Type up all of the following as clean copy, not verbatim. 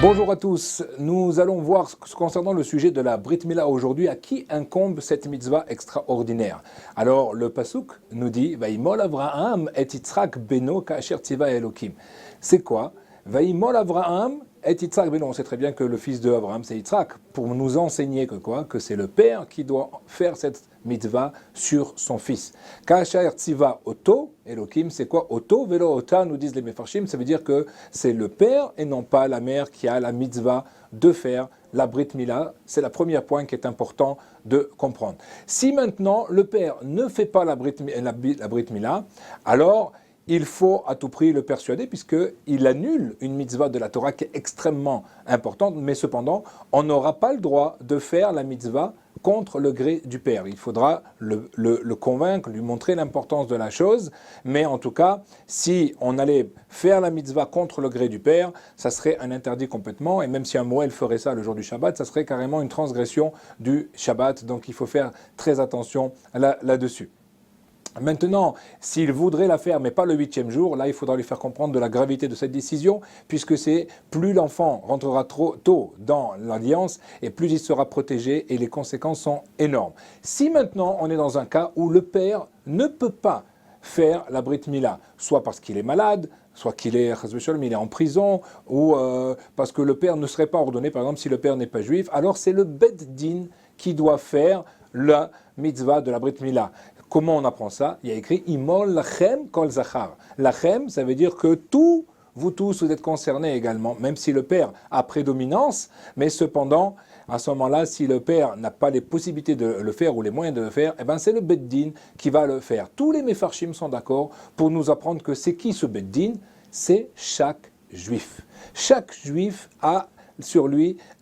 Bonjour à tous, nous allons voir concernant le sujet de la Brit Mila aujourd'hui, à qui incombe cette mitzvah extraordinaire. Alors le Pasuk nous dit « Vaïmol Avraham et Yitzhak beno ka'asher tziva Elokim ». C'est quoi ? « Vaïmol Avraham et Yitzhak beno ». On sait très bien que le fils de Abraham c'est Yitzhak, pour nous enseigner que quoi ? Que c'est le père qui doit faire cette mitzvah sur son fils. Ka'asher tziva oto, Elokim, c'est quoi oto? Velo ota, nous disent les Mefarshim, ça veut dire que c'est le père et non pas la mère qui a la mitzvah de faire la Brit Mila. C'est le premier point qui est important de comprendre. Si maintenant le père ne fait pas la Brit Mila, alors il faut à tout prix le persuader puisqu'il annule une mitzvah de la Torah qui est extrêmement importante, mais cependant, on n'aura pas le droit de faire la mitzvah contre le gré du père. Il faudra le convaincre, lui montrer l'importance de la chose, mais en tout cas, si on allait faire la mitzvah contre le gré du père, ça serait un interdit complètement, et même si un Moël ferait ça le jour du Shabbat, ça serait carrément une transgression du Shabbat, donc il faut faire très attention là-dessus. Maintenant, s'il voudrait la faire, mais pas le 8e jour, là, il faudra lui faire comprendre de la gravité de cette décision, puisque c'est plus l'enfant rentrera trop tôt dans l'alliance, et plus il sera protégé, et les conséquences sont énormes. Si maintenant, on est dans un cas où le père ne peut pas faire la Brit Mila, soit parce qu'il est malade, soit qu'il est en prison, ou parce que le père ne serait pas ordonné, par exemple, si le père n'est pas juif, alors c'est le Bet Din qui doit faire la mitzvah de la Brit Mila. Comment on apprend ça? Il y a écrit « Imol lachem kol zachar ». Lachem, ça veut dire que vous tous, vous êtes concernés également, même si le père a prédominance, mais cependant, à ce moment-là, si le père n'a pas les possibilités de le faire ou les moyens de le faire, eh ben c'est le Beddin qui va le faire. Tous les Mefarshim sont d'accord pour nous apprendre que c'est qui ce Beddin? C'est chaque juif. Chaque juif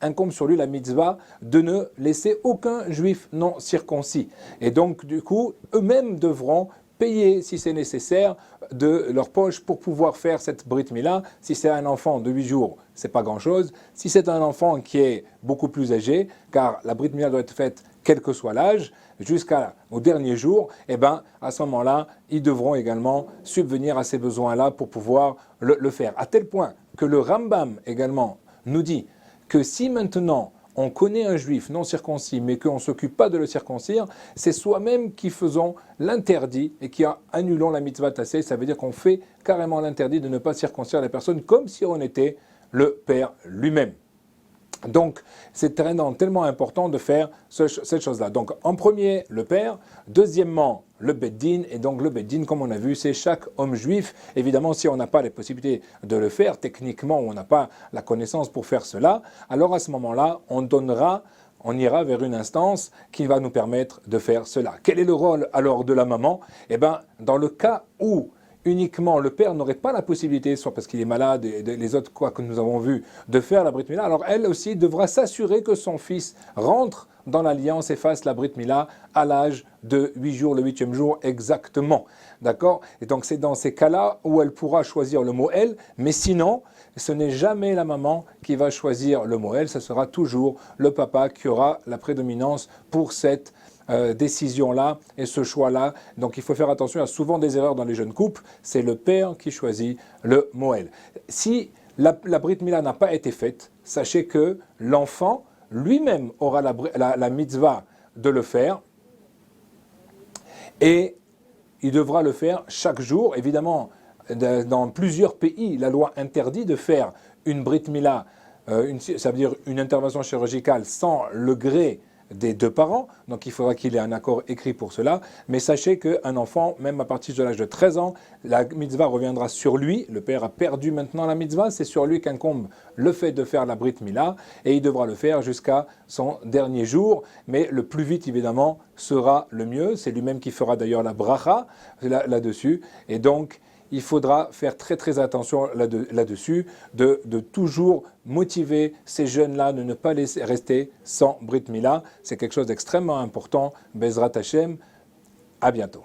incombe sur lui la mitzvah de ne laisser aucun juif non circoncis. Et donc, du coup, eux-mêmes devront payer, si c'est nécessaire, de leur poche pour pouvoir faire cette Brit Mila. Si c'est un enfant de 8 jours, c'est pas grand-chose. Si c'est un enfant qui est beaucoup plus âgé, car la Brit Mila doit être faite quel que soit l'âge, jusqu'au dernier jour, eh ben, à ce moment-là, ils devront également subvenir à ces besoins-là pour pouvoir le faire. À tel point que le Rambam également nous dit que si maintenant on connaît un juif non circoncis mais qu'on ne s'occupe pas de le circoncire, c'est soi-même qui faisons l'interdit et qui annulons la mitzvah tassée. Ça veut dire qu'on fait carrément l'interdit de ne pas circoncire la personne comme si on était le père lui-même. Donc, c'est tellement important de faire cette chose-là. Donc, en premier, le père. Deuxièmement, le Beddin. Et donc, le Beddin, comme on a vu, c'est chaque homme juif. Évidemment, si on n'a pas les possibilités de le faire, techniquement, on n'a pas la connaissance pour faire cela, alors à ce moment-là, on ira vers une instance qui va nous permettre de faire cela. Quel est le rôle alors de la maman? Eh bien, dans le cas où uniquement le père n'aurait pas la possibilité, soit parce qu'il est malade et les autres quoi que nous avons vu, de faire la Brit Mila, alors elle aussi devra s'assurer que son fils rentre dans l'alliance et fasse la Brit Mila à l'âge de 8 jours, le 8e jour exactement. D'accord? Et donc c'est dans ces cas-là où elle pourra choisir le Moël, mais sinon, ce n'est jamais la maman qui va choisir le Moël, ce sera toujours le papa qui aura la prédominance pour cette décision-là et ce choix-là. Donc il faut faire attention, il y a souvent des erreurs dans les jeunes couples, c'est le père qui choisit le Moël. Si la Brit Mila n'a pas été faite, sachez que l'enfant lui-même aura la mitzvah de le faire et il devra le faire chaque jour. Évidemment, dans plusieurs pays, la loi interdit de faire une Brit Mila, ça veut dire une intervention chirurgicale sans le gré des deux parents, donc il faudra qu'il ait un accord écrit pour cela, mais sachez qu'un enfant, même à partir de l'âge de 13 ans, la mitzvah reviendra sur lui, le père a perdu maintenant la mitzvah, c'est sur lui qu'incombe le fait de faire la Brit Mila, et il devra le faire jusqu'à son dernier jour, mais le plus vite évidemment sera le mieux, c'est lui-même qui fera d'ailleurs la bracha là-dessus, et donc il faudra faire très très attention là-dessus, de toujours motiver ces jeunes-là, de ne pas laisser rester sans Brit Mila. C'est quelque chose d'extrêmement important. Bezrat Hashem, à bientôt.